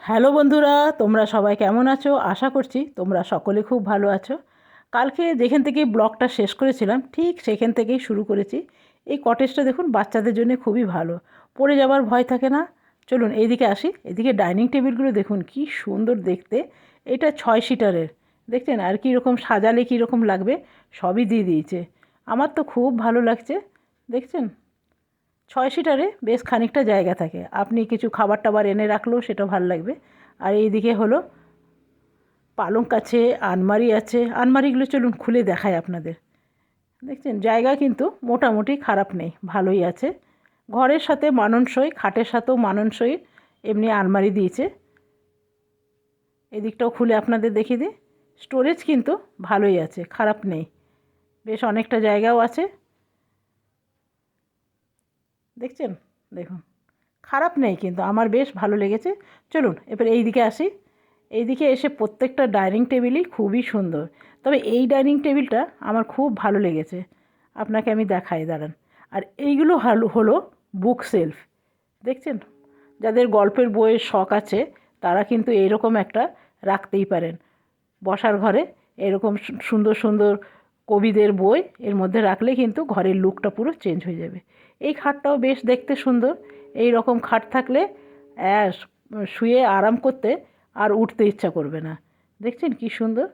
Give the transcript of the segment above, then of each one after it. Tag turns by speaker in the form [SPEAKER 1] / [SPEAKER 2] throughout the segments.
[SPEAKER 1] Hello বন্ধুরা, তোমরা সবাই কেমন আছো? আশা করছি তোমরা সকলে খুব ভালো আছো। কালকে যেখান থেকে ব্লগটা শেষ করেছিলাম ঠিক সেখান থেকেই শুরু করেছি। এই কটেজটা দেখুন বাচ্চাদের জন্য খুবই ভালো, পড়ে যাওয়ার ভয় থাকে না। চলুন এইদিকে আসি। এদিকে ডাইনিং টেবিলগুলো দেখুন কি সুন্দর দেখতে। এটা 6 সিটারের, দেখছেন? আর কীরকম সাজালে কীরকম লাগবে সবই দিয়ে দিয়েছে। আমার তো খুব ভালো লাগছে, দেখছেন? 6 সিটারে বেশ খানিকটা জায়গা থাকে, আপনি কিছু খাবার টাবার এনে রাখলেও সেটা ভালো লাগবে। আর এইদিকে হলো পালঙ্ক আছে, আলমারি আছে। আলমারিগুলো চলুন খুলে দেখায় আপনাদের। দেখছেন জায়গা কিন্তু মোটামুটি খারাপ নেই, ভালোই আছে। ঘরের সাথে মানানসই, খাটের সাথেও মানানসই এমনি আলমারি দিয়েছে। এদিকটাও খুলে আপনাদের দেখিয়ে দিই। স্টোরেজ কিন্তু ভালোই আছে, খারাপ নেই, বেশ অনেকটা জায়গাও আছে। দেখছেন? দেখুন খারাপ নেই, কিন্তু আমার বেশ ভালো লেগেছে। চলুন এবার এই দিকে আসি। এই দিকে এসে প্রত্যেকটা ডাইনিং টেবিলই খুবই সুন্দর, তবে এই ডাইনিং টেবিলটা আমার খুব ভালো লেগেছে। আপনাকে আমি দেখাই, দাঁড়ান। আর এইগুলো হলো বুক সেলফ, দেখছেন? যাদের গল্পের বইয়ের শখ আছে তারা কিন্তু এইরকম একটা রাখতেই পারেন বসার ঘরে। এরকম সুন্দর সুন্দর কবিদের বই এর মধ্যে রাখলে কিন্তু ঘরের লুকটা পুরো চেঞ্জ হয়ে যাবে। এই খাটটাও বেশ দেখতে সুন্দর। এই রকম খাট থাকলে শুয়ে আরাম করতে আর উঠতে ইচ্ছা করবে না। দেখছেন কি সুন্দর?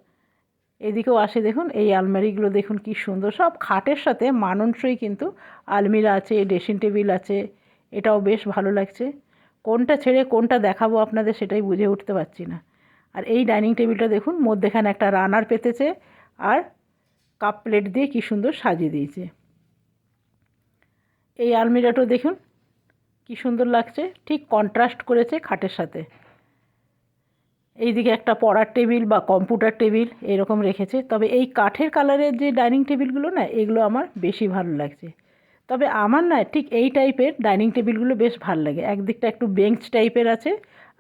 [SPEAKER 1] এদিকেও আসে দেখুন, এই আলমারিগুলো দেখুন কি সুন্দর, সব খাটের সাথে মানানসই কিন্তু আলমিরা আছে, ড্রেসিং টেবিল আছে। এটাও বেশ ভালো লাগছে। কোনটা ছেড়ে কোনটা দেখাবো আপনাদের সেটাই বুঝে উঠতে পারছি না। আর এই ডাইনিং টেবিলটা দেখুন, মধ্যেখানে একটা রানার পেতেছে আর কাপ প্লেট দিয়ে কি সুন্দর সাজিয়ে দিয়েছে। এই আলমিরাটাও দেখুন কি সুন্দর লাগছে, ঠিক কন্ট্রাস্ট করেছে খাটের সাথে। এইদিকে একটা পড়ার টেবিল বা কম্পিউটার টেবিল এরকম রেখেছে। তবে এই কাঠের কালারের যে ডাইনিং টেবিলগুলো না, এগুলো আমার বেশি ভালো লাগছে। তবে আমার না ঠিক এই টাইপের ডাইনিং টেবিলগুলো বেশ ভালো লাগে। একদিকটা একটু বেঞ্চ টাইপের আছে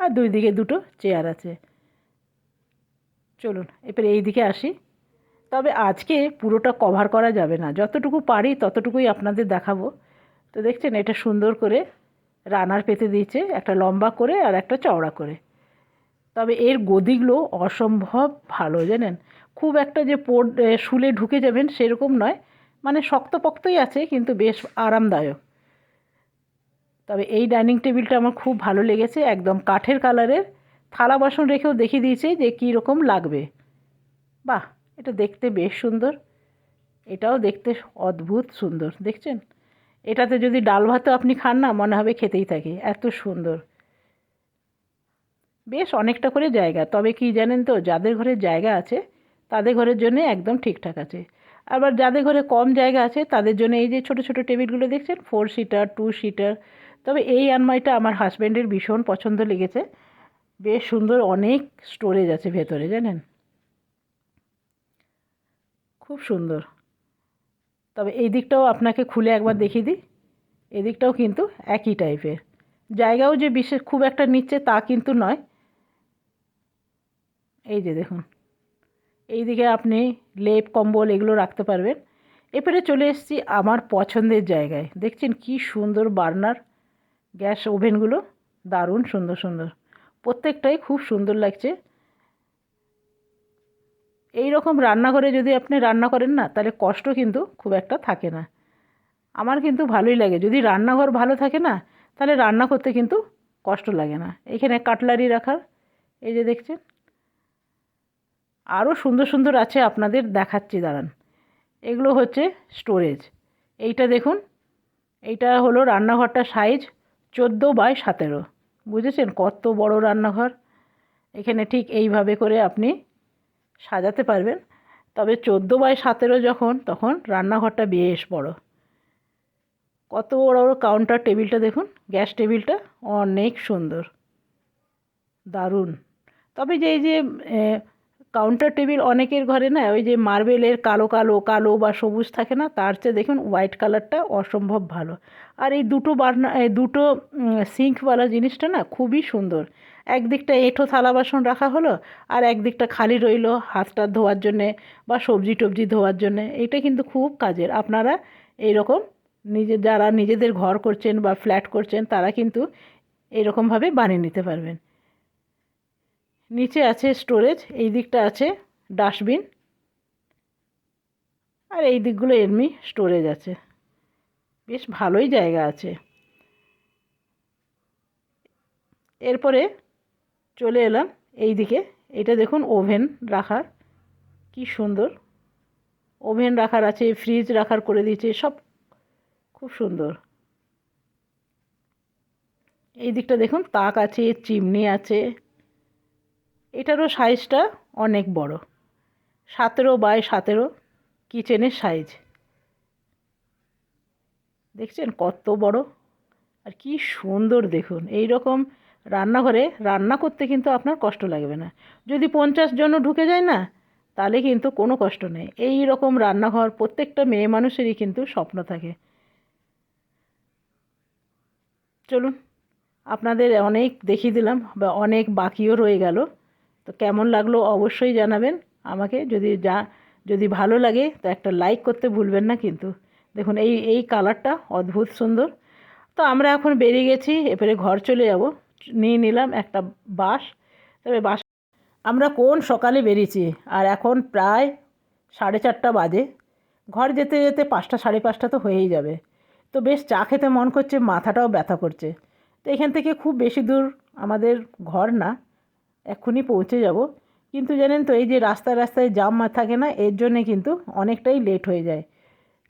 [SPEAKER 1] আর দুই দিকে দুটো চেয়ার আছে। চলুন এবার এই দিকে আসি। তবে আজকে পুরোটা কভার করা যাবে না, যতটুকু পারি ততটুকুই আপনাদের দেখাবো। তো দেখছেন এটা সুন্দর করে রানার পেতে দিয়েছে, একটা লম্বা করে আর একটা চওড়া করে। তবে এর গদিগুলো অসম্ভব ভালো, জানেন? খুব একটা যে শুলে ঢুকে যাবেন সেরকম নয়, মানে শক্তপোক্তই আছে কিন্তু বেশ আরামদায়ক। তবে এই ডাইনিং টেবিলটা আমার খুব ভালো লেগেছে, একদম কাঠের কালারের। থালা বাসন রেখেও দেখিয়ে দিয়েছে যে কী রকম লাগবে। বাহ, এটা দেখতে বেশ সুন্দর। এটাও দেখতে অদ্ভুত সুন্দর, দেখছেন? এটাতে যদি ডাল ভাতও আপনি খান না, মনে হবে খেতেই থাকি, এত সুন্দর। বেশ অনেকটা করে জায়গা। তবে কি জানেন তো, যাদের ঘরে জায়গা আছে তাদের ঘরের জন্য একদম ঠিকঠাক আছে। আবার যাদের ঘরে কম জায়গা আছে তাদের জন্য এই যে ছোট ছোট টেবিলগুলো দেখছেন, 4 সিটার 2 সিটার। তবে এই আলমারিটা আমার হাজব্যান্ডের ভীষণ পছন্দ লেগেছে, বেশ সুন্দর, অনেক স্টোরেজ আছে ভেতরে, জানেন? খুব সুন্দর। তবে এই দিকটাও আপনাকে খুলে একবার দেখিয়ে দিই। এদিকটাও কিন্তু একই টাইপের। জায়গাও যে বিশেষ খুব একটা নিচ্ছে তা কিন্তু নয়। এই যে দেখুন, এইদিকে আপনি লেপ কম্বল এগুলো রাখতে পারবেন। এরপরে চলে এসেছি আমার পছন্দের জায়গায়। দেখছেন কি সুন্দর বার্নার গ্যাস ওভেনগুলো, দারুণ সুন্দর সুন্দর, প্রত্যেকটাই খুব সুন্দর লাগছে। এই রকম রান্নাঘরে যদি আপনি রান্না করেন না, তাহলে কষ্ট কিন্তু খুব একটা থাকে না। আমার কিন্তু ভালোই লাগে, যদি রান্নাঘর ভালো থাকে না তাহলে রান্না করতে কিন্তু কষ্ট লাগে না। এখানে কাটলারি রাখার, এই যে দেখছেন, আরও সুন্দর সুন্দর আছে, আপনাদের দেখাচ্ছি, দাঁড়ান। এগুলো হচ্ছে স্টোরেজ। এইটা দেখুন, এইটা হলো রান্নাঘরটার সাইজ 14x17, বুঝেছেন কত বড় রান্নাঘর। এখানে ঠিক এইভাবে করে আপনি সাজাতে পারবেন। তবে 14x17 যখন, তখন রান্নাঘরটা বেশ বড়। কত বড় বড় কাউন্টার টেবিলটা দেখুন, গ্যাস টেবিলটা অনেক সুন্দর, দারুণ। তবে যে এই যে কাউন্টার টেবিল অনেকের ঘরে না ওই যে মার্বেলের কালো কালো কালো বা সবুজ থাকে না, তার চেয়ে দেখুন হোয়াইট কালারটা অসম্ভব ভালো। আর এই দুটো দুটো সিঙ্কওয়ালা জিনিসটা না খুবই সুন্দর। একদিকটা এঁঠো থালা বাসন রাখা হলো আর একদিকটা খালি রইলো হাতটা ধোয়ার জন্যে বা সবজি টবজি ধোয়ার জন্যে। এটা কিন্তু খুব কাজের। আপনারা এইরকম যারা নিজেদের ঘর করছেন বা ফ্ল্যাট করছেন তারা কিন্তু এরকমভাবে বানিয়ে নিতে পারবেন। নিচে আছে স্টোরেজ, এই দিকটা আছে ডাস্টবিন, আর এই দিকগুলো এমনি স্টোরেজ আছে। বেশ ভালোই জায়গা আছে। এরপরে চলে এলাম এই দিকে। এটা দেখুন ওভেন রাখার, কি সুন্দর ওভেন রাখার আছে, ফ্রিজ রাখার করে দিয়েছে, সব খুব সুন্দর। এই দিকটা দেখুন তাক আছে, চিমনি আছে। এটারও সাইজটা অনেক বড়, 17x17 কিচেনের সাইজ। দেখছেন কত বড়, আর কি সুন্দর দেখুন। এই রকম রান্নাঘরে রান্না করতে কিন্তু আপনার কষ্ট লাগবে না। যদি 50 জনও ঢুকে যায় না, তাহলে কিন্তু কোনো কষ্ট নেই। এই রকম রান্নাঘর প্রত্যেকটা মেয়ে মানুষেরই কিন্তু স্বপ্ন থাকে। চলুন, আপনাদের অনেক দেখিয়ে দিলাম, বা অনেক বাকিও রয়ে গেল। তো কেমন লাগলো অবশ্যই জানাবেন আমাকে। যদি ভালো লাগে তো একটা লাইক করতে ভুলবেন না কিন্তু। দেখুন এই এই কালারটা অদ্ভুত সুন্দর। তো আমরা এখন বেরিয়ে গেছি, এবারে ঘর চলে যাব। নিয়ে নিলাম একটা বাস। তবে বাস আমরা কোন সকালে বেরিয়েছি, আর এখন প্রায় 4:30 বাজে। ঘর যেতে যেতে 5টা 5:30 তো হয়েই যাবে। তো বেশ চা খেতে মন করছে, মাথাটাও ব্যথা করছে। তো এখান থেকে খুব বেশি দূর আমাদের ঘর না, এক্ষুনি পৌঁছে যাব। কিন্তু জানেন তো, এই যে রাস্তায় রাস্তায় জাম থাকে না, এর জন্যে কিন্তু অনেকটাই লেট হয়ে যায়।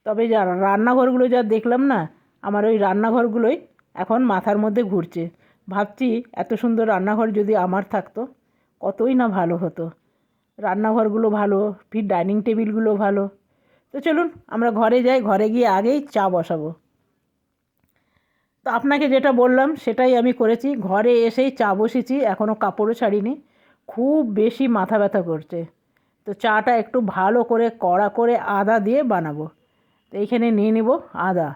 [SPEAKER 1] তবে যা রান্নাঘরগুলো যা দেখলাম না, আমার ওই রান্নাঘরগুলোই এখন মাথার মধ্যে ঘুরছে। ভাবছি এত সুন্দর রান্নাঘর যদি আমার থাকতো, কতই না ভালো হতো। রান্নাঘরগুলো ভালো, ফির ডাইনিং টেবিলগুলো ভালো। তো চলুন আমরা ঘরে যাই, ঘরে গিয়ে আগেই চা বসাবো। তো আপনাকে যেটা বললাম সেটাই আমি করেছি, ঘরে এসেই চা বসেছি, এখনও কাপড়ও ছাড়িনি। খুব বেশি মাথা ব্যথা করছে। তো চাটা একটু ভালো করে কড়া করে আদা দিয়ে বানাবো। তো এইখানে নিয়ে নিব আদা।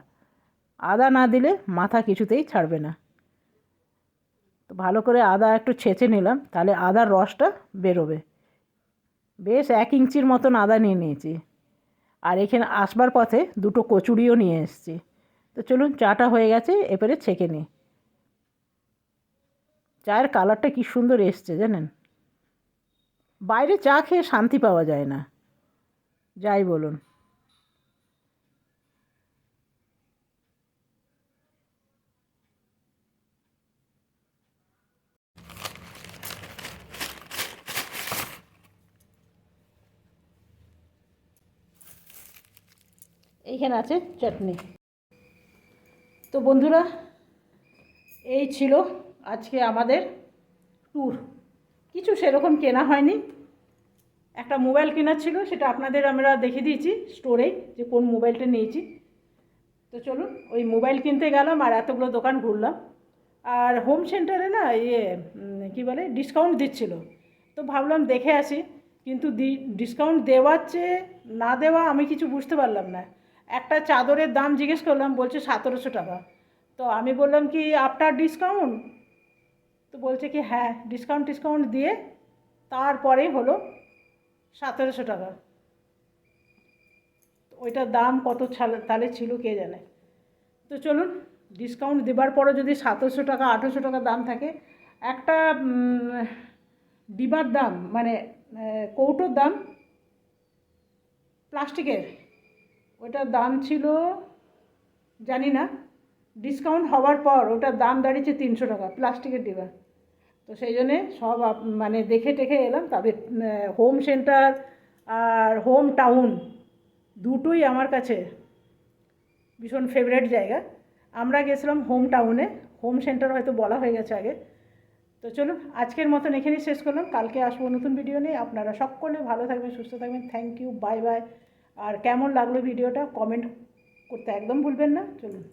[SPEAKER 1] আদা না দিলে মাথা কিছুতেই ছাড়বে না। তো ভালো করে আদা একটু ছেঁচে নিলাম, তাহলে আদার রসটা বেরোবে। বেশ 1 ইঞ্চির মতন আদা নিয়ে নিয়েছি। আর এখানে আসবার পথে দুটো কচুরিও নিয়ে এসেছি। তো চলুন, চাটা হয়ে গেছে, এবারে ছেঁকে নিই। চায়ের কালারটা কি সুন্দর এসছে জানেন। বাইরে চা খেয়ে শান্তি পাওয়া যায় না, যাই বলুন। এইখানে আছে চাটনি। তো বন্ধুরা, এই ছিল আজকে আমাদের ট্যুর। কিছু সেরকম কেনা হয়নি। একটা মোবাইল কেনার ছিল, সেটা আপনাদের আমরা দেখিয়ে দিয়েছি স্টোরেই, যে কোন মোবাইলটা নিয়েছি। তো চলুন, ওই মোবাইল কিনতে গেলাম আর এতগুলো দোকান ঘুরলাম। আর হোম সেন্টারে না কী বলে ডিসকাউন্ট দিচ্ছিল। তো ভাবলাম দেখে আসি, কিন্তু ডিসকাউন্ট দেওয়ার চেয়ে না দেওয়া আমি কিছু বুঝতে পারলাম না। একটা চাদরের দাম জিজ্ঞেস করলাম, বলছে 1700 টাকা। তো আমি বললাম কি আফটার ডিসকাউন্ট? তো বলছে কি হ্যাঁ, ডিসকাউন্ট দিয়ে তারপরেই হলো 1700 টাকা। ওইটার দাম কত তাহলে ছিল কে জানে। তো চলুন, ডিসকাউন্ট দেবার পরও যদি 1700 টাকা 1800 টাকা দাম থাকে, একটা ডিবার দাম মানে কৌটোর দাম প্লাস্টিকের, ওটার দাম ছিল জানি না, ডিসকাউন্ট হওয়ার পর ওটার দাম দাঁড়িয়েছে 300 টাকা প্লাস্টিকের ডিবা। তো সেই জন্যে সব মানে দেখে টেখে এলাম। তবে হোম সেন্টার আর হোম টাউন দুটোই আমার কাছে ভীষণ ফেভারিট জায়গা। আমরা গেছিলাম হোম টাউনে, হোম সেন্টার হয়তো বলা হয়ে গেছে আগে। তো চলুন, আজকের মতন এখানেই শেষ করলাম। কালকে আসবো নতুন ভিডিও নিয়ে। আপনারা সকলে ভালো থাকবেন, সুস্থ থাকবেন। Thank you, bye bye. আর কেমন লাগলো ভিডিওটা কমেন্ট করতে একদম ভুলবেন না। চলুন।